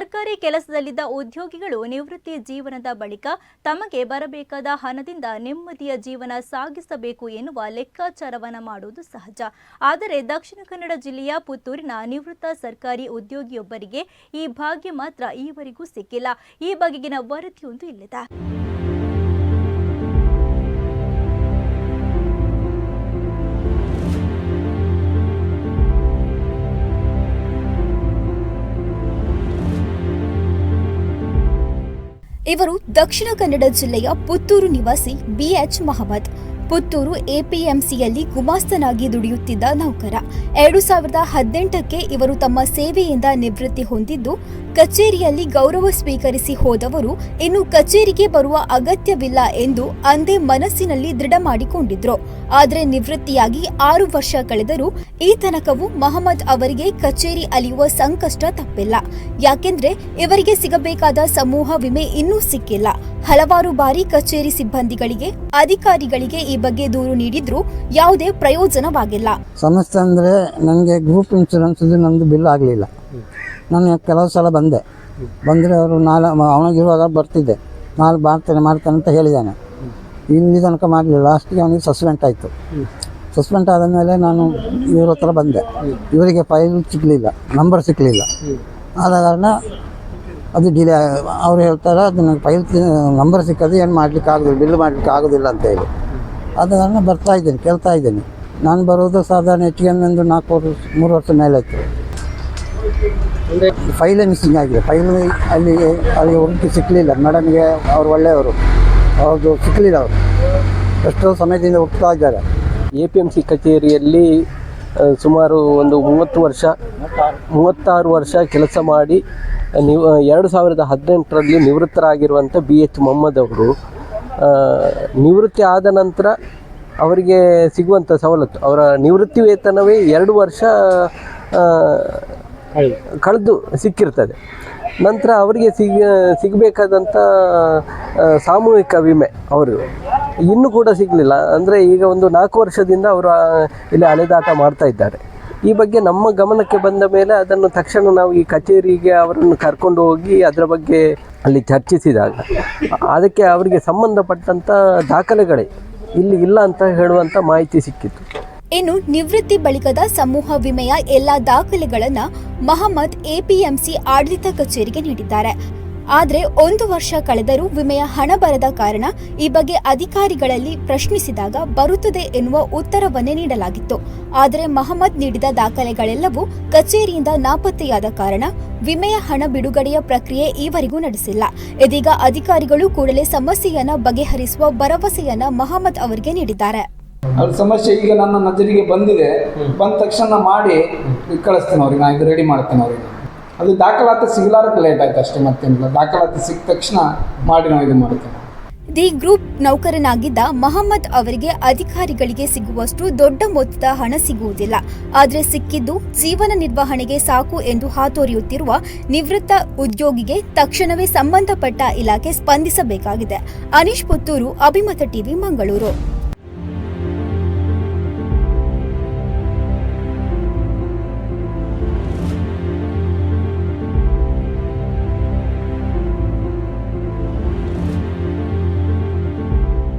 ಸರ್ಕಾರಿ ಕೆಲಸದಲ್ಲಿದ್ದ ಉದ್ಯೋಗಿಗಳು ನಿವೃತ್ತಿ ಜೀವನದ ಬಳಿಕ ತಮಗೆ ಬರಬೇಕಾದ ಹಣದಿಂದ ನೆಮ್ಮದಿಯ ಜೀವನ ಸಾಗಿಸಬೇಕು ಎನ್ನುವ ಲೆಕ್ಕಾಚಾರವನ್ನು ಮಾಡುವುದು ಸಹಜ. ಆದರೆ ದಕ್ಷಿಣ ಕನ್ನಡ ಜಿಲ್ಲೆಯ ಪುತ್ತೂರಿನ ನಿವೃತ್ತ ಸರ್ಕಾರಿ ಉದ್ಯೋಗಿಯೊಬ್ಬರಿಗೆ ಈ ಭಾಗ್ಯ ಮಾತ್ರ ಈವರೆಗೂ ಸಿಕ್ಕಿಲ್ಲ. ಈ ಬಗೆಗಿನ ವರದಿಯೊಂದು ಇಲ್ಲಿದೆ. ಇವರು ದಕ್ಷಿಣ ಕನ್ನಡ ಜಿಲ್ಲೆಯ ಪುತ್ತೂರು ನಿವಾಸಿ BH ಮಹಮ್ಮದ್. ಪುತ್ತೂರು APMCಯಲ್ಲಿ ಗುಮಾಸ್ತನಾಗಿ ದುಡಿಯುತ್ತಿದ್ದ ನೌಕರ. 2018ಕ್ಕೆ ಇವರು ತಮ್ಮ ಸೇವೆಯಿಂದ ನಿವೃತ್ತಿ ಹೊಂದಿದ್ದು, ಕಚೇರಿಯಲ್ಲಿ ಗೌರವ ಸ್ವೀಕರಿಸಿ ಹೋದವರು ಇನ್ನು ಕಚೇರಿಗೆ ಬರುವ ಅಗತ್ಯವಿಲ್ಲ ಎಂದು ಅಂದೇ ಮನಸ್ಸಿನಲ್ಲಿ ದೃಢ ಮಾಡಿಕೊಂಡಿದ್ರು. ಆದರೆ ನಿವೃತ್ತಿಯಾಗಿ 6 ವರ್ಷ ಕಳೆದರೂ ಈ ತನಕವೂ ಮಹಮ್ಮದ್ ಅವರಿಗೆ ಕಚೇರಿ ಅಲಿಯುವ ಸಂಕಷ್ಟ ತಪ್ಪಿಲ್ಲ. ಯಾಕೆಂದ್ರೆ ಇವರಿಗೆ ಸಿಗಬೇಕಾದ ಸಮೂಹ ವಿಮೆ ಇನ್ನೂ ಸಿಕ್ಕಿಲ್ಲ. ಹಲವಾರು ಬಾರಿ ಕಚೇರಿ ಸಿಬ್ಬಂದಿಗಳಿಗೆ, ಅಧಿಕಾರಿಗಳಿಗೆ ಈ ಬಗ್ಗೆ ದೂರು ನೀಡಿದ್ರೂ ಯಾವುದೇ ಪ್ರಯೋಜನವಾಗಿಲ್ಲ. ಸಮಸ್ಯೆ ಅಂದರೆ ನನಗೆ ಗ್ರೂಪ್ ಇನ್ಶೂರೆನ್ಸ್ ನಂದು ಬಿಲ್ ಆಗಲಿಲ್ಲ. ನಾನು ಕೆಲವು ಸಲ ಬಂದರೆ ಅವರು ಅವನಿಗಿರುವಾಗ ಬರ್ತಿದ್ದೆ, ನಾಳೆ ಮಾಡ್ತೇನೆ ಅಂತ ಹೇಳಿದ್ದಾನೆ. ಇಲ್ಲಿ ತನಕ ಮಾಡಲಿಲ್ಲ. ಲಾಸ್ಟಿಗೆ ಅವನಿಗೆ ಸಸ್ಪೆಂಡ್ ಆಯಿತು. ಸಸ್ಪೆಂಡ್ ಆದ ಮೇಲೆ ನಾನು ಇವ್ರ ಹತ್ರ ಬಂದೆ. ಇವರಿಗೆ ಫೈಲ್ ಸಿಗಲಿಲ್ಲ, ನಂಬರ್ ಸಿಗಲಿಲ್ಲ. ಆದ ಕಾರಣ ಅದು ಡಿಲೇ. ಅವ್ರು ಹೇಳ್ತಾರೆ ಅದು ನನಗೆ ಫೈಲ್ ನಂಬರ್ ಸಿಕ್ಕೋದು ಏನು ಮಾಡಲಿಕ್ಕೆ ಆಗೋದಿಲ್ಲ, ಬಿಲ್ ಮಾಡಲಿಕ್ಕೆ ಆಗೋದಿಲ್ಲ ಅಂತ ಹೇಳಿ. ಆದ ಕಾರಣ ಕೇಳ್ತಾ ಇದ್ದೇನೆ. ನಾನು ಬರೋದು ಸಾಧಾರಣ ಹೆಚ್ಚಿಗೆ ಒಂದು 3 ವರ್ಷ ಮೇಲೆ ಆಯಿತು. ಫೈಲೇ ಮಿಸ್ಸಿಂಗ್ ಆಗಿದೆ. ಫೈಲ್ ಅಲ್ಲಿ ಹುಡುಕಿ ಸಿಕ್ಕಲಿಲ್ಲ. ಮೇಡಮ್ಗೆ ಅವ್ರು ಒಳ್ಳೆಯವರು, ಅವ್ರದ್ದು ಸಿಕ್ಕಲಿಲ್ಲ. ಅವರು ಎಷ್ಟೋ ಸಮಯದಿಂದ ಹುಡುಕ್ತಾ ಇದ್ದಾರೆ. APMC ಕಚೇರಿಯಲ್ಲಿ ಸುಮಾರು ಒಂದು 36 ವರ್ಷ ಕೆಲಸ ಮಾಡಿ 2018ರಲ್ಲಿ ನಿವೃತ್ತರಾಗಿರುವಂಥ BH ಮೊಹಮ್ಮದ್ ಅವರು ನಿವೃತ್ತಿ ಆದ ನಂತರ ಅವರಿಗೆ ಸಿಗುವಂಥ ಸವಲತ್ತು, ಅವರ ನಿವೃತ್ತಿ ವೇತನವೇ 2 ವರ್ಷ ಕಳೆದು ಸಿಕ್ಕಿರ್ತದೆ. ನಂತರ ಅವರಿಗೆ ಸಿಗಬೇಕಾದಂಥ ಸಾಮೂಹಿಕ ವಿಮೆ ಅವರು ಇನ್ನೂ ಕೂಡ ಸಿಗಲಿಲ್ಲ. ಅಂದರೆ ಈಗ ಒಂದು 4 ವರ್ಷದಿಂದ ಅವರು ಇಲ್ಲಿ ಅಲೆದಾಟ ಮಾಡ್ತಾ ಇದ್ದಾರೆ. ಈ ಬಗ್ಗೆ ನಮ್ಮ ಗಮನಕ್ಕೆ ಬಂದ ಮೇಲೆ ಅದನ್ನು ತಕ್ಷಣ ನಾವು ಈ ಕಚೇರಿಗೆ ಅವರನ್ನು ಕರ್ಕೊಂಡು ಹೋಗಿ ಅದರ ಬಗ್ಗೆ ಅಲ್ಲಿ ಚರ್ಚಿಸಿದಾಗ ಅದಕ್ಕೆ ಅವರಿಗೆ ಸಂಬಂಧಪಟ್ಟಂಥ ದಾಖಲೆಗಳೇ ಇಲ್ಲಿ ಇಲ್ಲ ಅಂತ ಹೇಳುವಂಥ ಮಾಹಿತಿ ಸಿಕ್ಕಿತ್ತು. ಇನ್ನು ನಿವೃತ್ತಿ ಬಳಿಕದ ಸಮೂಹ ವಿಮೆಯ ಎಲ್ಲಾ ದಾಖಲೆಗಳನ್ನು ಮಹಮ್ಮದ್ APMC ಆಡಳಿತ ಕಚೇರಿಗೆ ನೀಡಿದ್ದಾರೆ. ಆದರೆ 1 ವರ್ಷ ಕಳೆದರೂ ವಿಮೆಯ ಹಣ ಬರದ ಕಾರಣ ಈ ಬಗ್ಗೆ ಅಧಿಕಾರಿಗಳಲ್ಲಿ ಪ್ರಶ್ನಿಸಿದಾಗ ಬರುತ್ತದೆ ಎನ್ನುವ ಉತ್ತರವನ್ನೇ ನೀಡಲಾಗಿತ್ತು. ಆದರೆ ಮಹಮ್ಮದ್ ನೀಡಿದ ದಾಖಲೆಗಳೆಲ್ಲವೂ ಕಚೇರಿಯಿಂದ ನಾಪತ್ತೆಯಾದ ಕಾರಣ ವಿಮೆಯ ಹಣ ಬಿಡುಗಡೆಯ ಪ್ರಕ್ರಿಯೆ ಈವರೆಗೂ ನಡೆಸಿಲ್ಲ. ಇದೀಗ ಅಧಿಕಾರಿಗಳು ಕೂಡಲೇ ಸಮಸ್ಯೆಯನ್ನ ಬಗೆಹರಿಸುವ ಭರವಸೆಯನ್ನ ಮಹಮ್ಮದ್ ಅವರಿಗೆ ನೀಡಿದ್ದಾರೆ. ಅವ್ರ ಸಮಸ್ಯೆ ಈಗ ನನ್ನ ನಜರಿಗೆ ಬಂದಿದೆ. ಬಂದ ತಕ್ಷಣ ಮಾಡಿ ಕಳಿಸ್ತೇನೆ ಅವ್ರಿಗೆ. ನಾನು ಇದು ರೆಡಿ ಮಾಡ್ತೇನೆ ಅವ್ರಿಗೆ. ಅದು ದಾಖಲಾತಿ ಸಿಗಲಾರಕ್ಕೆ ಲೇಟ್ ಆಯ್ತು ಅಷ್ಟೇ, ಮತ್ತೇನಿಲ್ಲ. ದಾಖಲಾತಿ ಸಿಕ್ಕ ತಕ್ಷಣ ಮಾಡಿ ನಾವು ಇದು ಮಾಡ್ತೇವೆ. ದಿ ಗ್ರೂಪ್ ನೌಕರನಾಗಿದ್ದ ಮಹಮ್ಮದ್ ಅವರಿಗೆ ಅಧಿಕಾರಿಗಳಿಗೆ ಸಿಗುವಷ್ಟು ದೊಡ್ಡ ಮೊತ್ತದ ಹಣ ಸಿಗುವುದಿಲ್ಲ. ಆದರೆ ಸಿಕ್ಕಿದ್ದು ಜೀವನ ನಿರ್ವಹಣೆಗೆ ಸಾಕು ಎಂದು ಹಾತೊರೆಯುತ್ತಿರುವ ನಿವೃತ್ತ ಉದ್ಯೋಗಿಗೆ ತಕ್ಷಣವೇ ಸಂಬಂಧಪಟ್ಟ ಇಲಾಖೆ ಸ್ಪಂದಿಸಬೇಕಾಗಿದೆ. ಅನೀಶ್ ಪುತ್ತೂರು, ಅಭಿಮತ ಟಿವಿ, ಮಂಗಳೂರು.